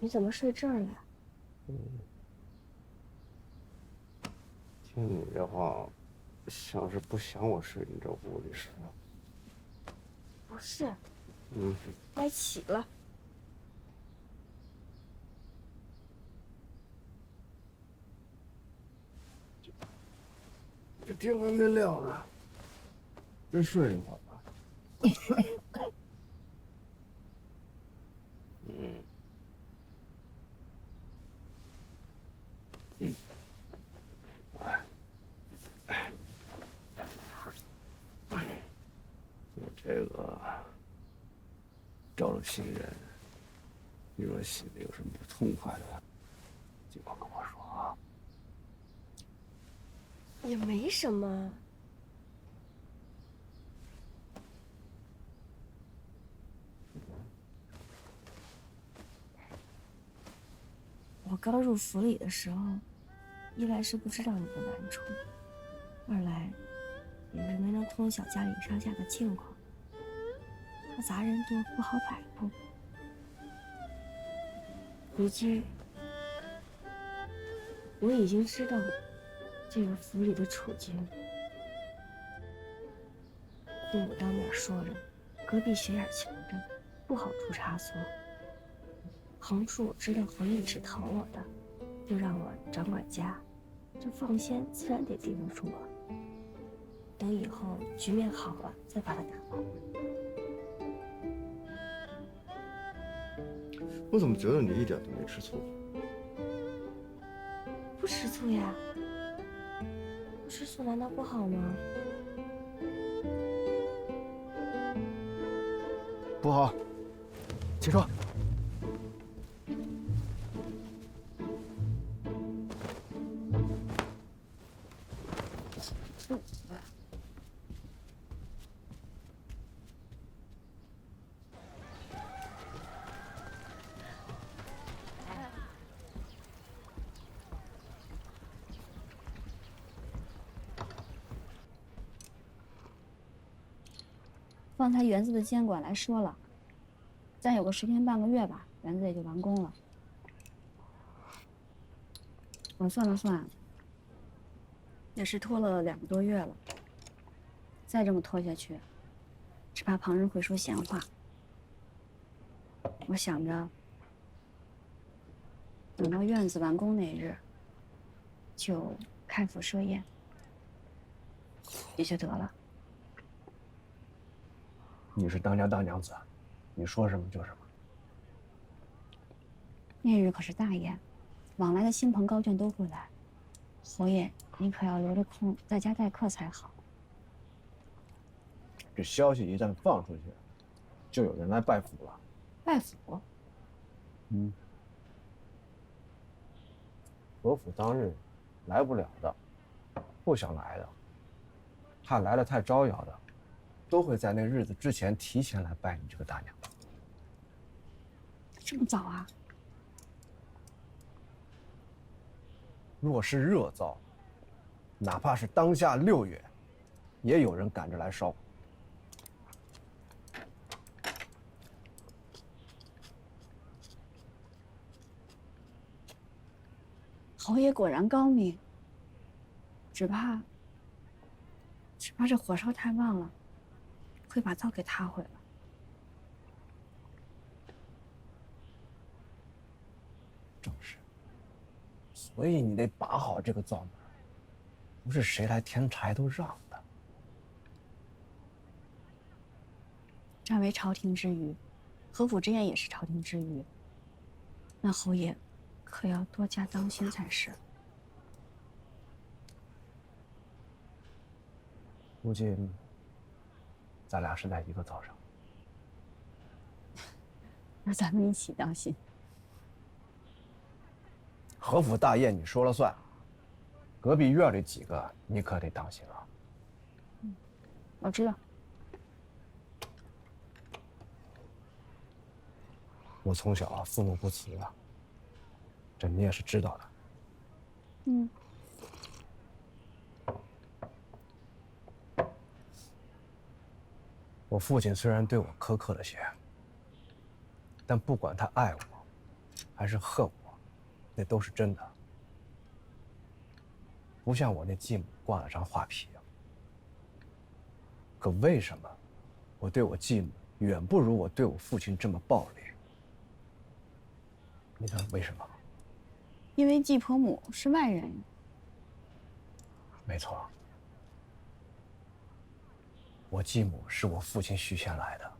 你怎么睡这儿了？听你这话，像是不想我睡你这屋里似的。不是，该起了。这天还没亮呢，先睡一会儿吧。我这个招了新人，你说心里有什么不痛快的，尽管跟我说啊。也没什么。我刚入府里的时候，一来是不知道你的难处，二来也是没能通晓家里上下的境况，怕杂人多不好摆布。如今我已经知道这个府里的处境，父母当面说了，隔壁斜眼瞧着，不好出差错。横竖我知道侯爷是疼我的，就让我掌管家，这凤仙自然得盯得住我。等以后局面好了，再把他打包。我怎么觉得你一点都没吃醋？不吃醋呀，不吃醋难道不好吗？不好，起床。方才园子的监管来说了，再有个10天半个月吧，园子也就完工了。我算了算，也是拖了2个多月了。再这么拖下去，只怕旁人会说闲话。我想着，等到院子完工那日，就开府设宴，也就得了。你是当家大娘子，你说什么就什么。那日可是大宴，往来的亲朋高眷都会来，侯爷你可要留着空在家待客才好。这消息一旦放出去，就有人来拜府了。拜府？何府当日来不了的，不想来的，怕来了太招摇的，都会在那日子之前提前来拜你这个大娘。这么早啊？若是热灶，哪怕是当下6月，也有人赶着来烧。侯爷果然高明，只怕这火烧太旺了，会把灶给塌毁了。正是，所以你得把好这个灶门，不是谁来添柴都让的。占为朝廷之余，何府之宴也是朝廷之余，那侯爷可要多加当心才是。估计咱俩是在一个灶上。那咱们一起当心。何府大宴你说了算，隔壁院里几个你可得当心了。我知道。我从小父母不慈啊，这你也是知道的。我父亲虽然对我苛刻了些，但不管他爱我还是恨我，那都是真的。不像我那继母挂了张画皮。可为什么我对我继母远不如我对我父亲这么暴力？你猜为什么？因为继婆母是外人。没错，我继母是我父亲许仙来的。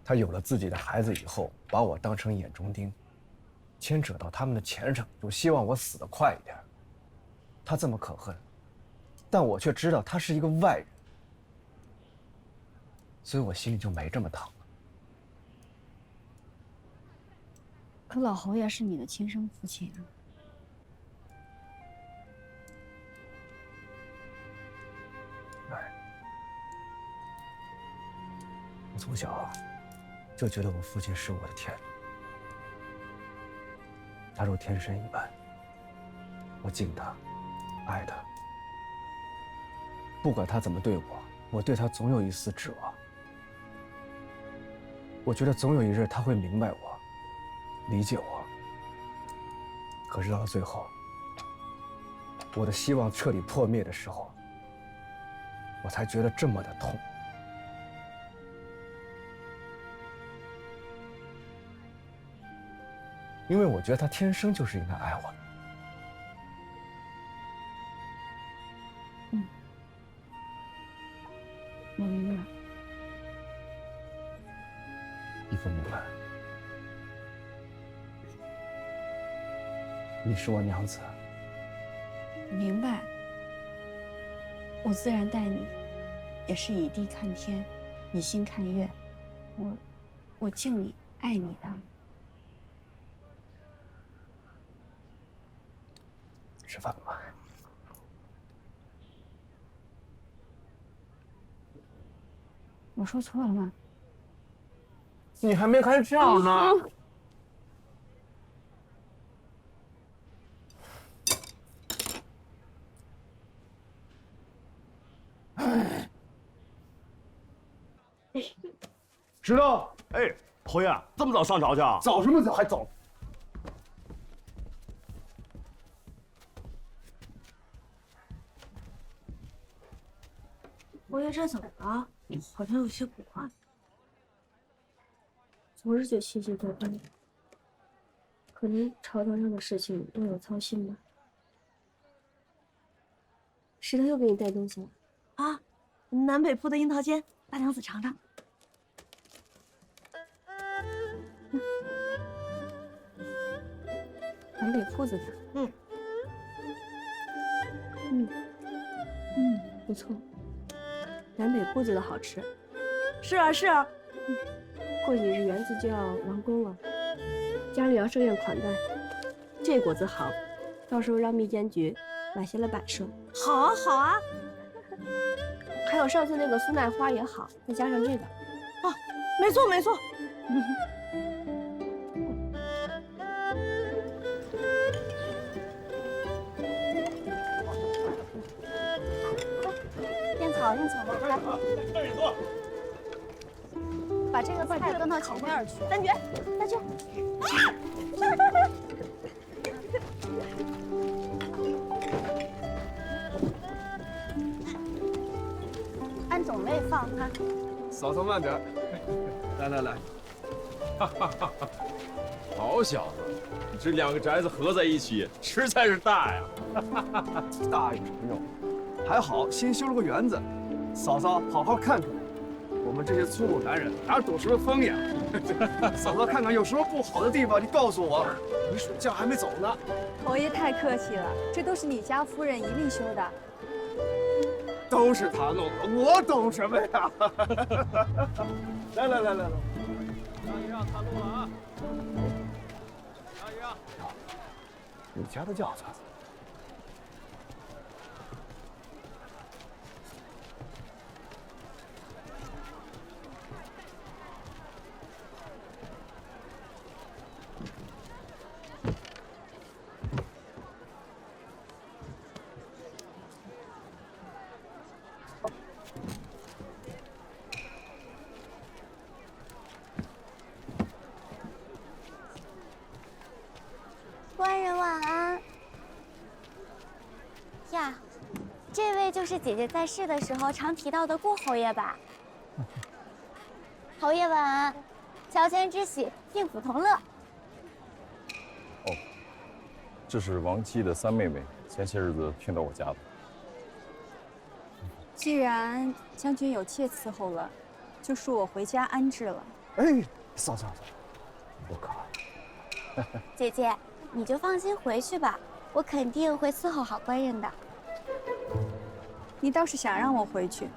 他有了自己的孩子以后，把我当成眼中钉，牵扯到他们的前程，就希望我死得快一点。他这么可恨，但我却知道他是一个外人，所以我心里就没这么疼。可老侯爷是你的亲生父亲啊。我从小就觉得我父亲是我的天，他如天神一般，我敬他，爱他。不管他怎么对我，我对他总有一丝指望。我觉得总有一日他会明白我，理解我。可是到了最后，我的希望彻底破灭的时候，我才觉得这么的痛。因为我觉得他天生就是应该爱我的。我明白。你不明白？你是我娘子。明白。我自然待你，也是以地看天，以心看月。我敬你，爱你的。吃饭吧。我说错了吗？你还没开窍呢。石头，哎，侯爷，这么早上朝去啊？早什么早，还早？侯爷这怎么了？好像有些古怪。昨日就谢谢多端，可能朝堂上的事情多有操心吧。石头又给你带东西了啊！南北铺的樱桃煎，大娘子尝尝。南北铺子的。不错。南北铺子的好吃。是啊是啊。过几日园子就要完工了，家里要设宴款待，这果子好，到时候让蜜饯局买些来摆设。好啊好啊。还有上次那个酥奈花也好，再加上这个。啊，没错没错。燕草，来，把这个菜端到前面去。丹爵，丹爵。按种类放哈。嫂嫂慢点，来。好小子，你这两个宅子合在一起，实在是大呀！大一点肉，还好新修了个园子。嫂嫂好好看看，我们这些粗鲁男人哪懂什么风雅？嫂嫂看看有什么不好的地方，你告诉我。你暑假还没走呢。侯爷太客气了，这都是你家夫人一力修的。都是他弄的，我懂什么呀？来，让一让，探路了啊！让一让。你家的轿子。该就是姐姐在世的时候常提到的顾侯爷吧？侯爷晚安，乔迁之喜，幸福同乐。哦，这是王姬的三妹妹，前些日子聘到我家的。既然将军有妾伺候了，就恕我回家安置了。哎，嫂，不可。姐姐，你就放心回去吧，我肯定会伺候好官人的。你倒是想让我回去，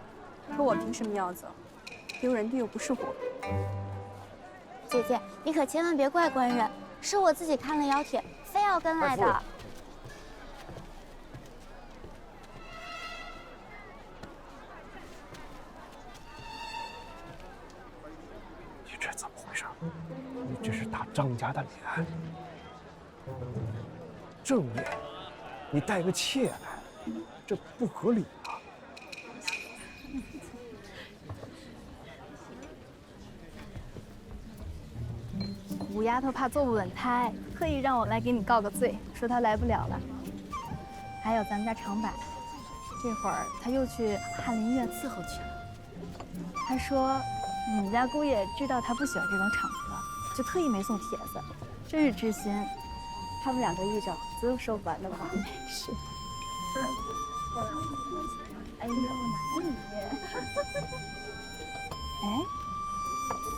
可我凭什么要走？丢人的又不是我。姐姐，你可千万别怪官人，是我自己看了腰帖，非要跟来的。你这怎么回事？你这是打张家的脸，正面你带个妾来，这不合理啊！五丫头怕坐不稳胎，特意让我来给你告个罪，说她来不了了。还有咱们家长柏，这会儿他又去翰林院伺候去了。他说你们家姑爷知道他不喜欢这种场合，就特意没送帖子，真是知心。他们两个遇着，总有说不完的话。是。哎呦，哪里？哎，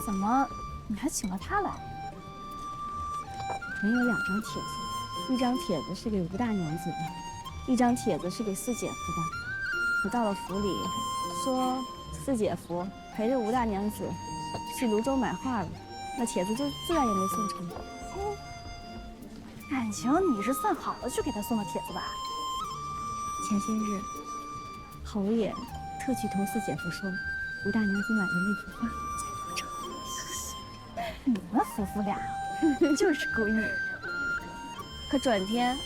怎么你还请了他来？人有2张帖子，一张帖子是给吴大娘子的，一张帖子是给四姐夫的。我到了府里，说四姐夫陪着吴大娘子去泸州买画了，那帖子就自然也没送成。感情你是算好了去给他送的帖子吧？前些日，侯爷特去同四姐夫说，吴大娘子买的那幅画在泸州。你们夫妇俩就是故意。可转天，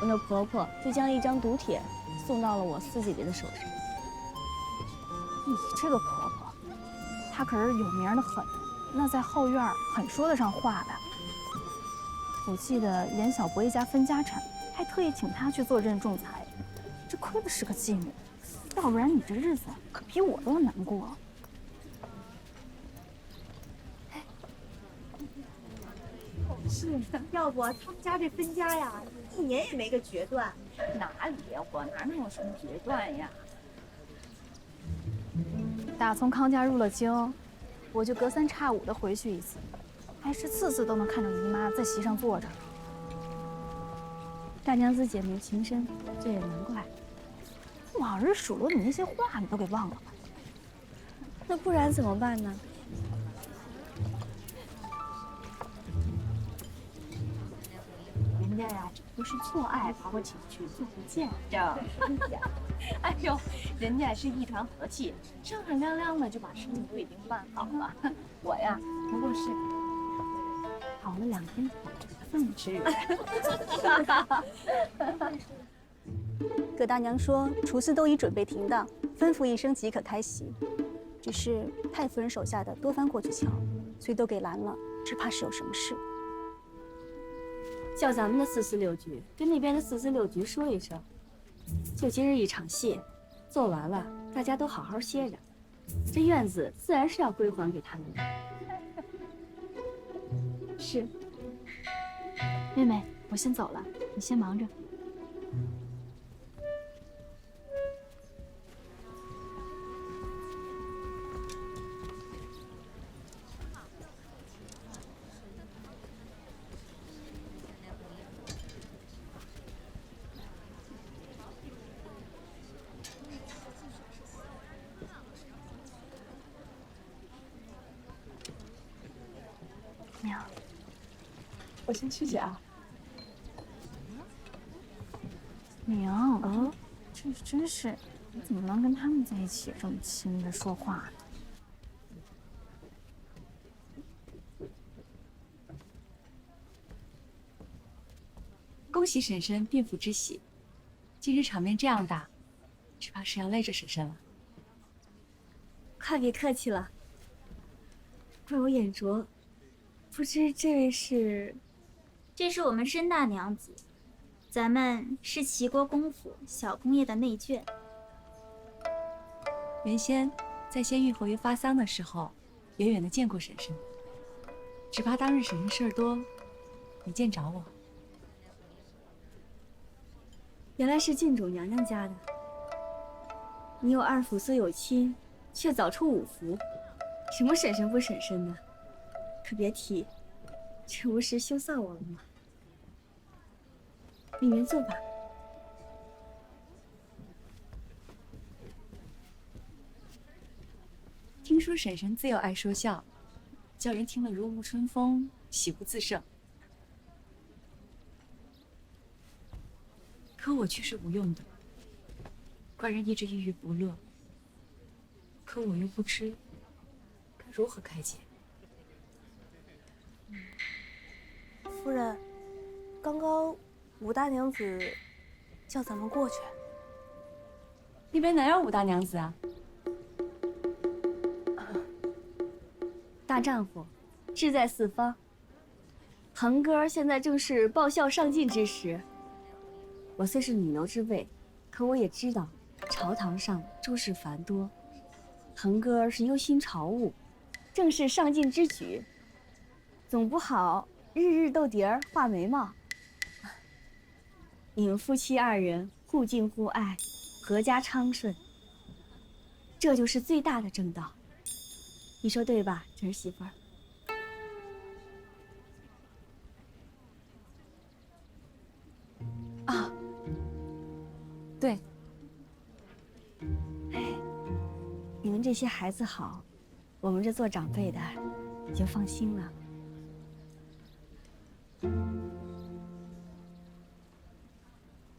我那婆婆就将一张毒帖送到了我四姐姐的手上。你这个婆婆，她可是有名的狠，那在后院很说得上话的。我记得严小伯一家分家产，还特意请她去做任仲裁，这亏的是个继母，要不然你这日子可比我都难过。是，要不他们家这分家呀，1年也没个决断。哪里呀？我哪能有什么决断呀？打从康家入了京，我就隔3差5的回去一次，还是次次都能看着姨妈在席上坐着。大娘子姐妹情深，这也难怪。往日数落你那些话，你都给忘了吧？那不然怎么办呢？人家呀，这不是错爱，把我请去做不见着。哎呦，人家是一团和气，正正亮亮的就把生意都已经办好了。我呀，不过是跑了2天腿，饭吃。葛大娘说，厨师都已准备停当，吩咐一声即可开席。只是太夫人手下的多番过去瞧，所以都给拦了，只怕是有什么事。叫咱们的46局跟那边的46局说一声，就今日一场戏，做完了，大家都好好歇着，这院子自然是要归还给他们的。是。妹妹，我先走了，你先忙着。娘，我先去去啊。娘，这真是，你怎么能跟他们在一起这么亲着说话呢？恭喜婶婶病复之喜，今日场面这样大，只怕是要累着婶婶了。快别客气了，怪我眼拙，不知这位是？这是我们申大娘子，咱们是齐国公府小公爷的内眷。原先在先玉合约发丧的时候，远远的见过婶婶，只怕当日婶婶事儿多，没见着我。原来是郡主娘娘家的。你有二府虽有亲，却早出五服，什么婶婶不婶婶的，可别提，这不是羞臊我了吗？里面坐吧。听说婶婶自幼爱说笑，叫人听了如沐春风，喜不自胜。可我却是无用的，怪人一直郁郁不乐。可我又不知该如何开解。夫人，刚刚武大娘子叫咱们过去。那边哪有武大娘子啊？大丈夫，志在四方。堂哥现在正是报效上进之时。我虽是女流之辈，可我也知道，朝堂上诸事繁多，堂哥是忧心朝务，正是上进之举，总不好日日斗碟儿画眉毛。你们夫妻二人互敬互爱，阖家昌顺，这就是最大的正道。你说对吧，侄儿媳妇儿？啊，对。哎，你们这些孩子好，我们这做长辈的也就放心了。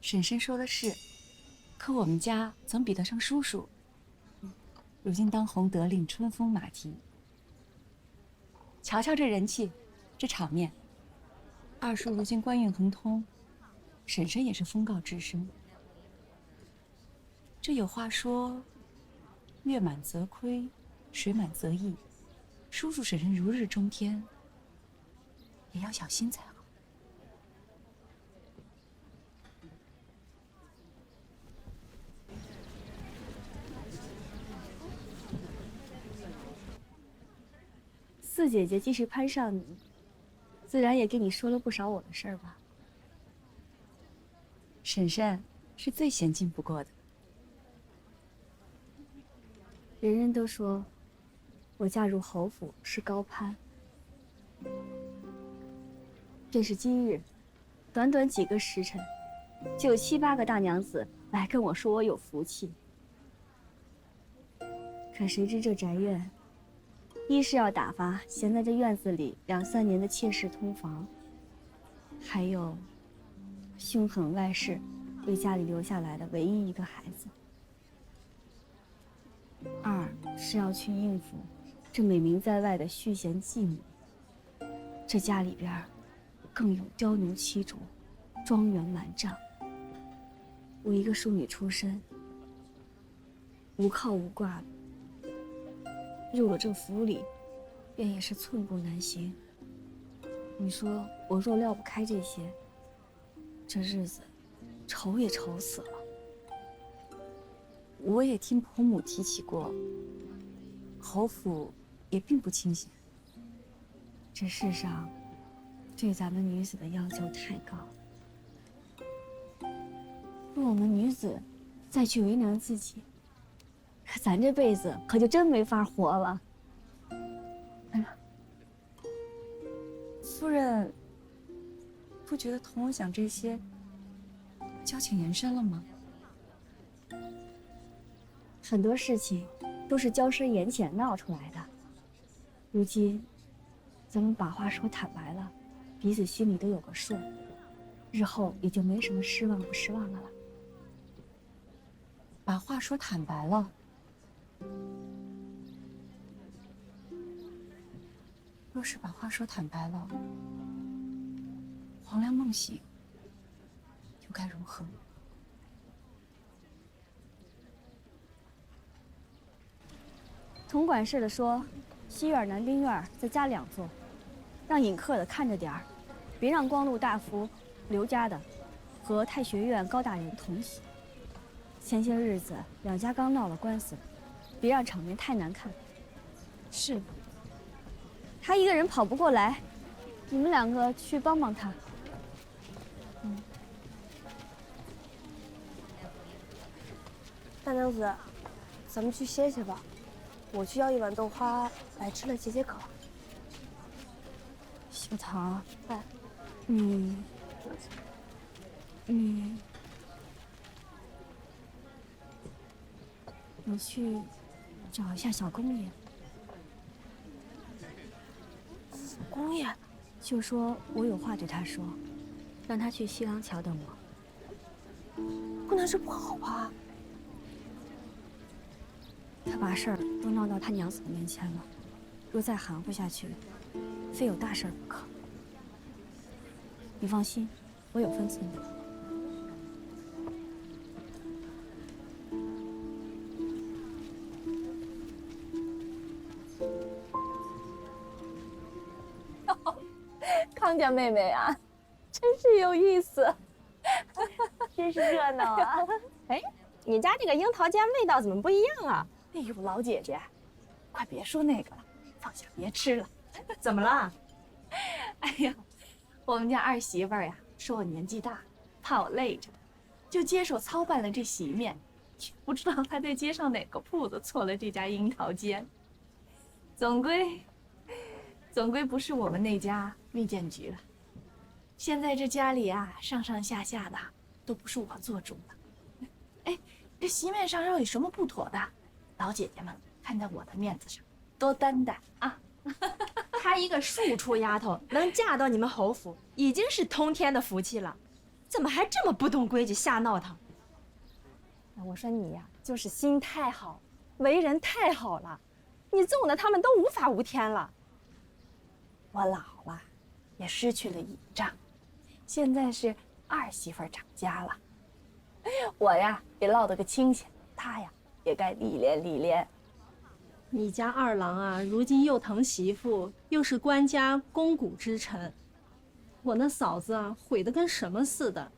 婶婶说的是，可我们家总比得上叔叔。如今当红得令，春风马蹄。瞧瞧这人气，这场面。二叔如今官运亨通，婶婶也是封诰之身。这有话说，月满则亏，水满则溢。叔叔婶婶如日中天，也要小心才好。四姐姐既是攀上你，自然也跟你说了不少我的事儿吧。婶婶是最娴静不过的。人人都说我嫁入侯府是高攀，便是今日，短短几个时辰，就有7、8个大娘子来跟我说我有福气。可谁知这宅院，一是要打发闲在这院子里2、3年的妾室通房，还有凶狠外室为家里留下来的唯一一个孩子。2是要去应付这美名在外的续弦继母。这家里边更有雕牛7主，庄园满帐。我一个庶女出身，无靠无挂的，入了这府里，便也是寸步难行。你说我若撂不开这些，这日子愁也愁死了。我也听婆母提起过，侯府也并不清闲。这世上对咱们女子的要求太高，若我们女子再去为难自己，可咱这辈子可就真没法活了。哎呀，夫人不觉得同我讲这些交情延伸了吗？很多事情都是交深言浅闹出来的。如今咱们把话说坦白了，彼此心里都有个数，日后也就没什么失望不失望的了。把话说坦白了，若是把话说坦白了，黄粱梦醒又该如何？总管事的说，西院、南丁院再加2座，让引客的看着点儿，别让光禄大夫刘家的和太学院高大人同席。前些日子2家刚闹了官司，别让场面太难看。是，他一个人跑不过来，你们两个去帮帮他。大娘子，咱们去歇歇吧，我去要一碗豆花来吃了解解渴。小桃，哎，你去找一下小公爷。公爷，就说我有话对他说，让他去西廊桥等我。不能这不好吧？他把事儿都闹到他娘子的面前了，若再含糊下去，非有大事不可。你放心，我有分寸的。康家妹妹啊，真是有意思，真是热闹啊！哎，你家这个樱桃煎味道怎么不一样啊？哎呦，老姐姐，快别说那个了，放下别吃了。怎么了？哎呀，我们家二媳妇儿呀，说我年纪大，怕我累着，就接手操办了这席面。不知道她在街上哪个铺子做了这家樱桃煎，总归不是我们那家蜜饯局了。现在这家里啊，上上下下的都不是我做主的。哎，这席面上要有什么不妥的，老姐姐们看在我的面子上，多担待啊。她一个庶出丫头能嫁到你们侯府，已经是通天的福气了，怎么还这么不懂规矩，瞎闹腾？我说你呀，就是心太好，为人太好了，你纵的他们都无法无天了。我老了，也失去了倚仗，现在是二媳妇长家了，我呀也落得个清闲，她呀也该历练历练。你家二郎啊，如今又疼媳妇，又是官家肱骨之臣，我那嫂子啊，毁得跟什么似的。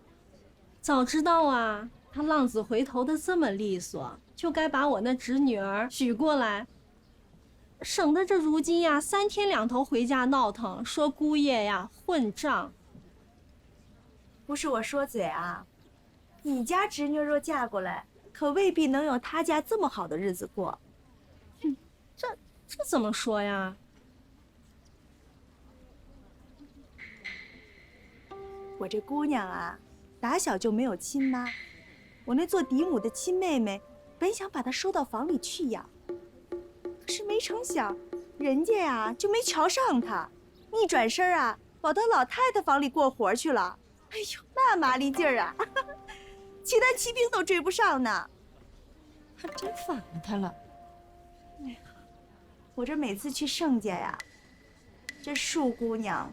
早知道啊，他浪子回头的这么利索，就该把我那侄女儿许过来，省得这如今呀3天2头回家闹腾，说姑爷呀混账。不是我说嘴啊，你家侄女若嫁过来，可未必能有他家这么好的日子过。这怎么说呀？我这姑娘啊，打小就没有亲妈，我那做嫡母的亲妹妹，本想把她收到房里去养，可是没成想，人家呀就没瞧上她，一转身啊，跑到老太太房里过活去了。哎呦，那麻利劲儿啊，骑单骑兵都追不上呢。还真反了她了。哎呀，我这每次去盛家呀，这恕姑娘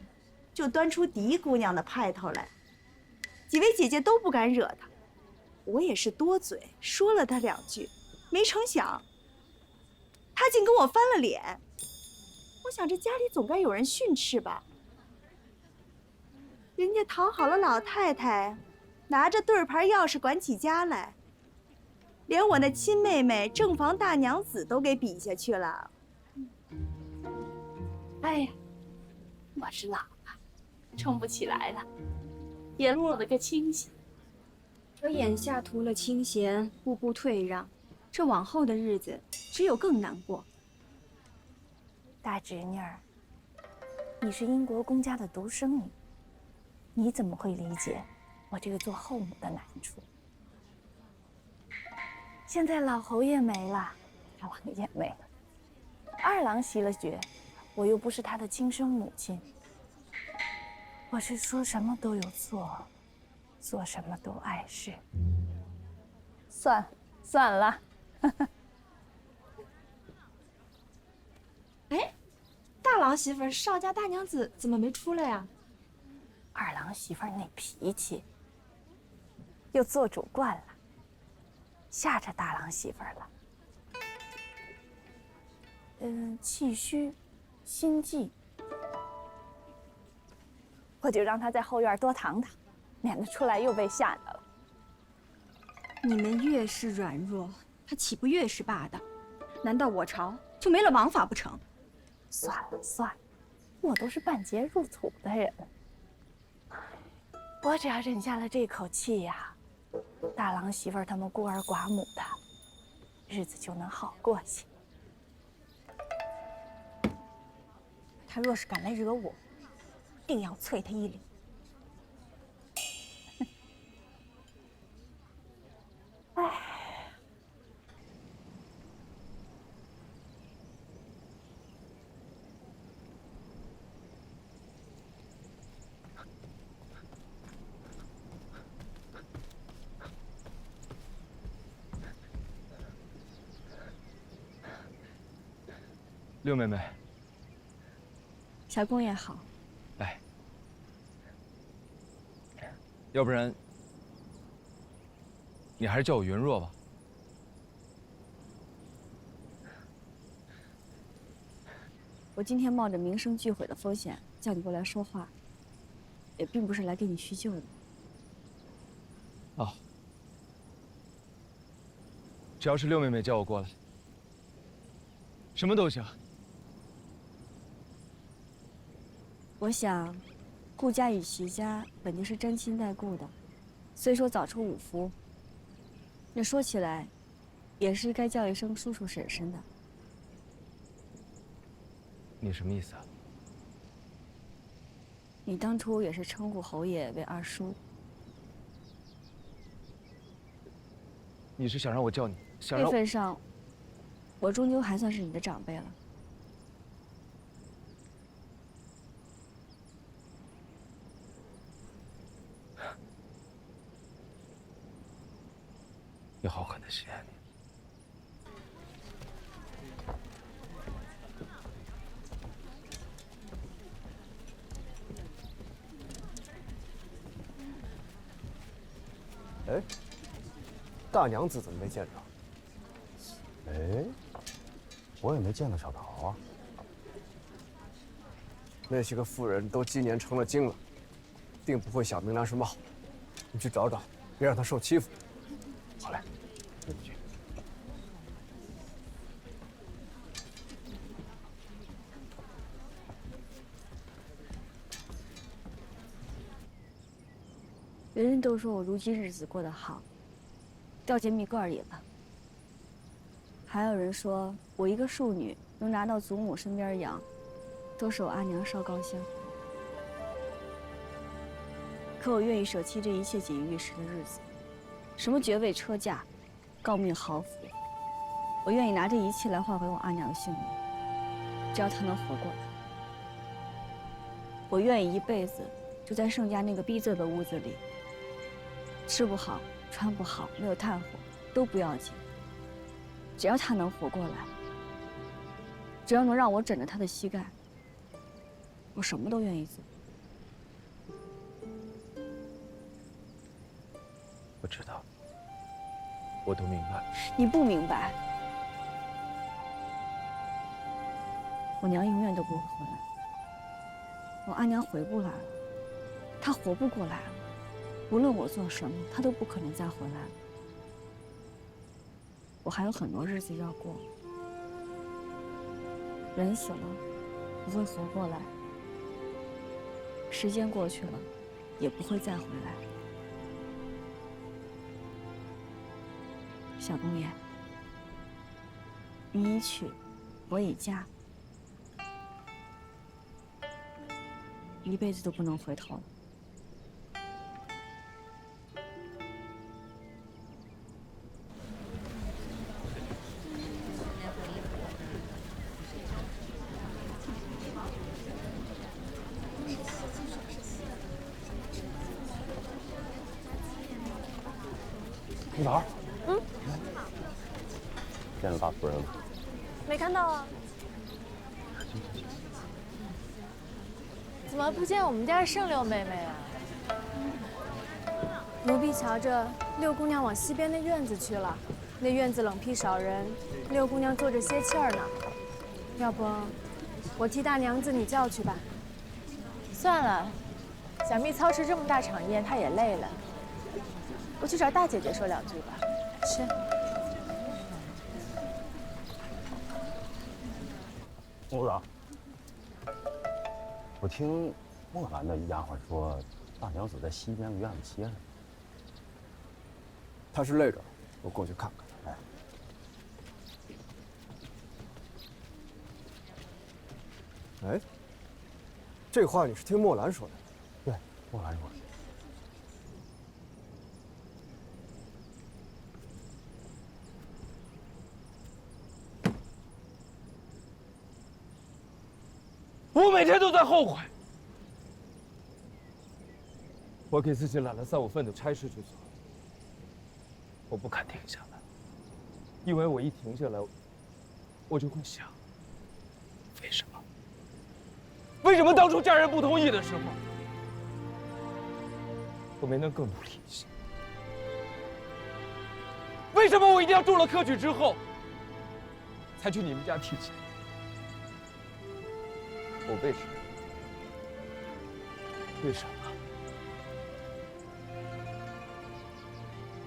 就端出嫡姑娘的派头来，几位姐姐都不敢惹她。我也是多嘴说了她2句，没成想，她竟跟我翻了脸。我想这家里总该有人训斥吧。人家讨好了老太太，拿着对牌钥匙管起家来，连我那亲妹妹正房大娘子都给比下去了。哎呀，我是老了，撑不起来了，也落了个清闲。可眼下图了清闲，步步退让，这往后的日子只有更难过。大侄女儿，你是英国公家的独生女，你怎么会理解我这个做后母的难处？现在老侯爷没了，大郎也没了，二郎袭了爵，我又不是他的亲生母亲，我是说什么都有错，做什么都碍事。算了。哎，大郎媳妇邵家大娘子怎么没出来呀？二郎媳妇那脾气，又做主惯了，吓着大郎媳妇了。气虚，心悸，我就让她在后院多躺躺，免得出来又被吓着了。你们越是软弱，他岂不越是霸道？难道我朝就没了王法不成？算了算了，我都是半截入土的人，我只要忍下了这口气呀，大郎媳妇儿他们孤儿寡母的日子就能好过些。他若是敢来惹我，定要啐他一脸。哎。六妹妹，小公爷好。来，要不然你还是叫我云若吧。我今天冒着名声俱毁的风险叫你过来说话，也并不是来给你叙旧的。哦，只要是六妹妹叫我过来，什么都行。我想，顾家与徐家本就是沾亲带故的，虽说早出五夫，那说起来，也是该叫一声叔叔婶婶的。你什么意思啊？你当初也是称顾侯爷为二叔。你是想让我叫你？想让辈分上，我终究还算是你的长辈了。有好狠的心啊你！哎，大娘子怎么没见着？哎，我也没见到小桃啊。那些个妇人都今年成了精了，定不会想明良什么好。你去找找，别让她受欺负。好嘞，跟你去。人人都说我如今日子过得好，掉进蜜罐里了。还有人说我一个庶女能拿到祖母身边养，都是我阿娘烧高香。可我愿意舍弃这一切锦衣玉食的日子，什么爵位车驾、诰命豪府，我愿意拿这一切来换回我阿娘的性命，只要她能活过来。我愿意一辈子就在盛家那个逼仄的屋子里，吃不好，穿不好，没有炭火都不要紧，只要她能活过来，只要能让我枕着她的膝盖，我什么都愿意做。我知道，我都明白。你不明白，我娘永远都不会回来，我阿娘回不来了，她活不过来了，无论我做什么，她都不可能再回来了。我还有很多日子要过，人死了不会活过来，时间过去了也不会再回来。小公爷，你已娶，我已嫁，一辈子都不能回头了。李桃，嗯，见了大夫人了？没看到啊。怎么不见我们家盛六妹妹啊？奴婢瞧着六姑娘往西边那院子去了，那院子冷僻少人，六姑娘坐着歇气儿呢。要不，我替大娘子你叫去吧。算了，小蜜操持这么大场宴，她也累了。我去找大姐姐说两句吧。是。公子，我听墨兰的丫鬟说，大娘子在西边的院子歇着。她是累着，我过去看看。哎，这话你是听墨兰说的？对，墨兰说的。我每天都在后悔，我给自己揽了3、5份的差事去做，我不敢停下来，因为我一停下来，我就会想，为什么？为什么当初家人不同意的时候，我没能更努力一些？为什么我一定要中了科举之后，才去你们家提亲？我为什么？为什么？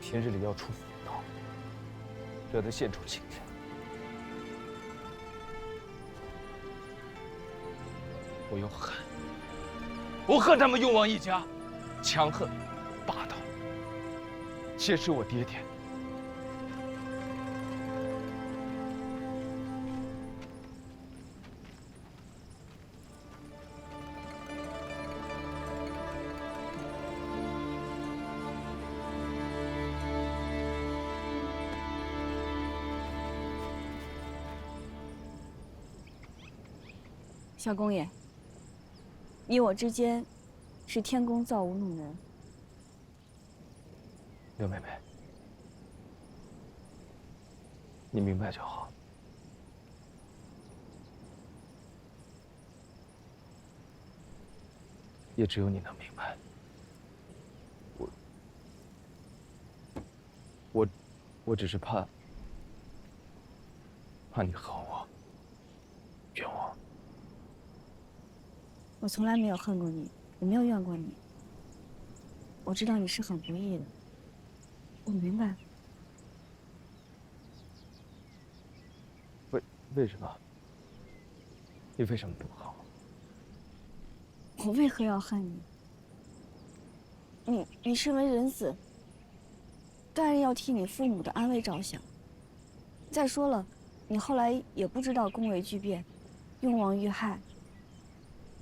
平日里要出风头，惹得县主请人。我又恨，我恨他们雍王一家，强横、霸道，挟持我爹爹。小公爷，你我之间是天公造物弄人。刘妹妹，你明白就好。也只有你能明白。我只是怕你恨我，怨我。我从来没有恨过你，也没有怨过你。我知道你是很不易的，我明白。为什么？你为什么不恨我？我为何要恨你？你身为人子，当然要替你父母的安危着想。再说了，你后来也不知道宫闱巨变，雍王遇害。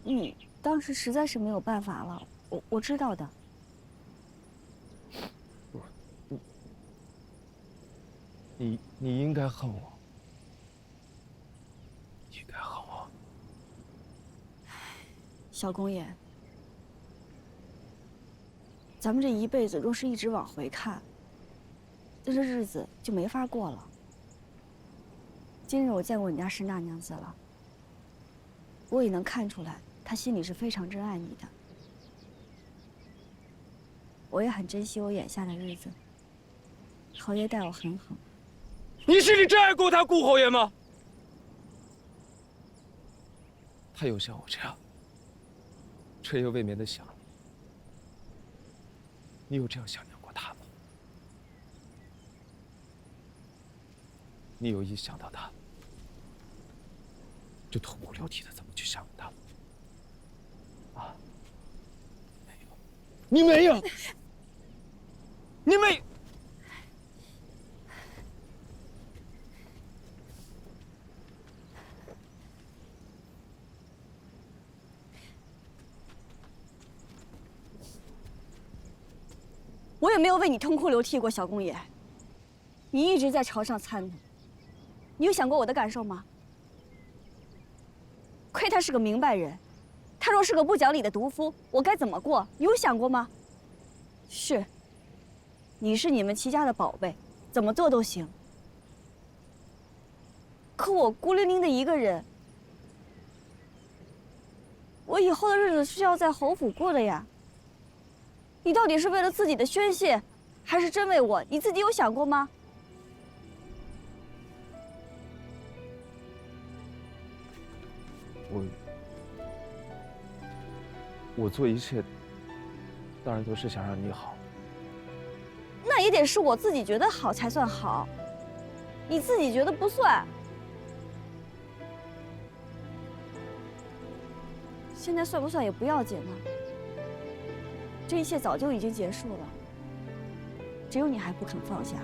你当时实在是没有办法了，我知道的。你应该恨我，应该恨我。小公爷，咱们这一辈子若是一直往回看，这日子就没法过了。今日我见过你家沈大娘子了，我也能看出来。他心里是非常真爱你的，我也很珍惜我眼下的日子。侯爷待我很好。你心里真爱过他顾侯爷吗？他有像我这样彻夜未眠的想你，你有这样想念过他吗？你有一想到他，就痛哭流涕的怎么去想他？啊，没有，你没有，你没。我也没有为你痛哭流涕过，小公爷。你一直在朝上参谋，你有想过我的感受吗？亏他是个明白人，他若是个不讲理的毒夫，我该怎么过？你有想过吗？是，你是你们齐家的宝贝，怎么做都行。可我孤零零的一个人，我以后的日子是要在侯府过的呀。你到底是为了自己的宣泄，还是真为我？你自己有想过吗？我做一切，当然都是想让你好。那也得是我自己觉得好才算好，你自己觉得不算。现在算不算也不要紧了。这一切早就已经结束了，只有你还不肯放下。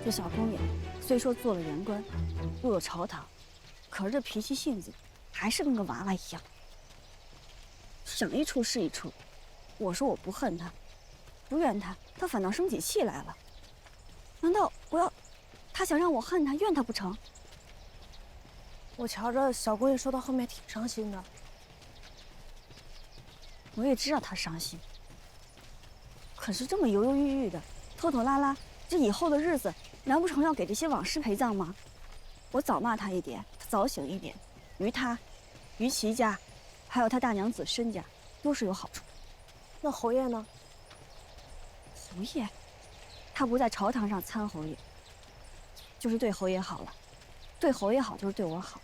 这小公爷虽说做了言官，入了朝堂，可是这脾气性子还是跟个娃娃一样，想一出是一出。我说我不恨他，不怨他，他反倒生起气来了。难道他想让我恨他、怨他不成？我瞧着小公爷说到后面挺伤心的。我也知道他伤心，可是这么犹犹豫豫的、拖拖拉拉，这以后的日子，难不成要给这些往事陪葬吗？我早骂他一点，他早醒一点，于他、于齐家，还有他大娘子申家，都是有好处。那侯爷呢？侯爷，他不在朝堂上参侯爷，就是对侯爷好了。对侯爷好就是对我好，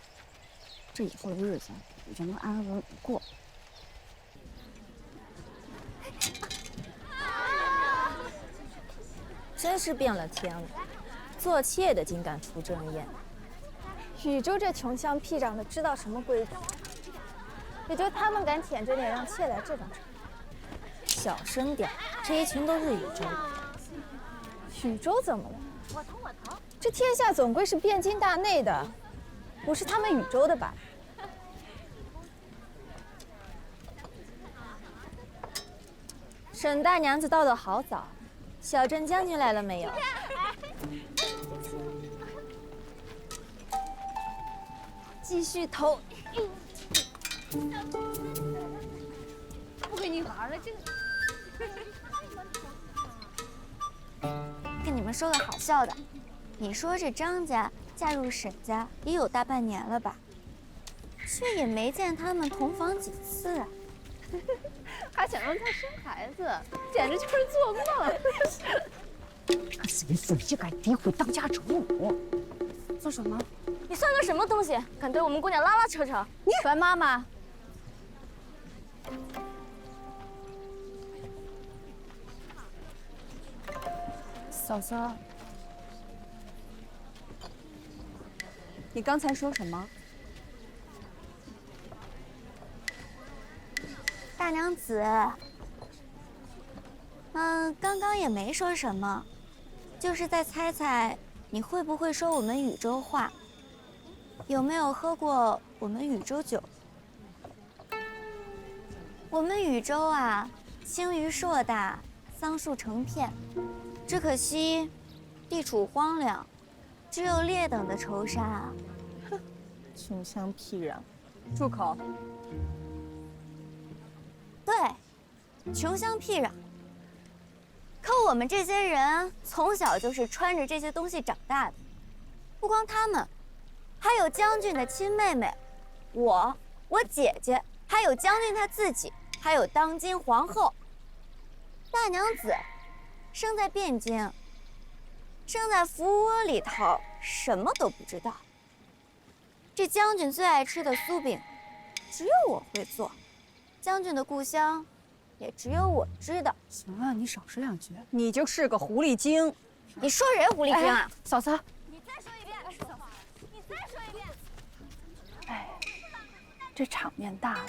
这以后的日子我就能安安稳稳过。真是变了天了，做妾的竟敢出正言。禹州这穷乡僻壤的知道什么规矩？也就他们敢舔着脸让妾来这种城。小声点，这一群都是禹州的。禹州怎么了？这天下总归是汴京大内的，不是他们禹州的吧？沈大娘子到得好早，小镇将军来了没有？继续投。不跟你玩了，这个。跟你们说个好笑的，你说这张家嫁入沈家也有大半年了吧，却也没见他们同房几次啊。还想让他生孩子，简直就是做梦。这谁嘴就敢诋毁当家主母？做什么？你算个什么东西，敢对我们姑娘拉拉扯扯？樊妈妈，嫂嫂，你刚才说什么？大娘子，刚刚也没说什么，就是在猜猜你会不会说我们禹州话，有没有喝过我们禹州酒？我们禹州啊，青鱼硕大，桑树成片，只可惜地处荒凉，只有劣等的愁杀啊。哼，穷乡僻壤，住口！对，穷乡僻壤。可我们这些人从小就是穿着这些东西长大的，不光他们，还有将军的亲妹妹，我姐姐，还有将军他自己，还有当今皇后。大娘子生在汴京，生在福窝里头，什么都不知道。这将军最爱吃的酥饼，只有我会做。将军的故乡，也只有我知道。行了，你少说两句。你就是个狐狸精。你说谁狐狸精啊？嫂嫂，你再说一遍。你再说一遍。哎，这场面大了，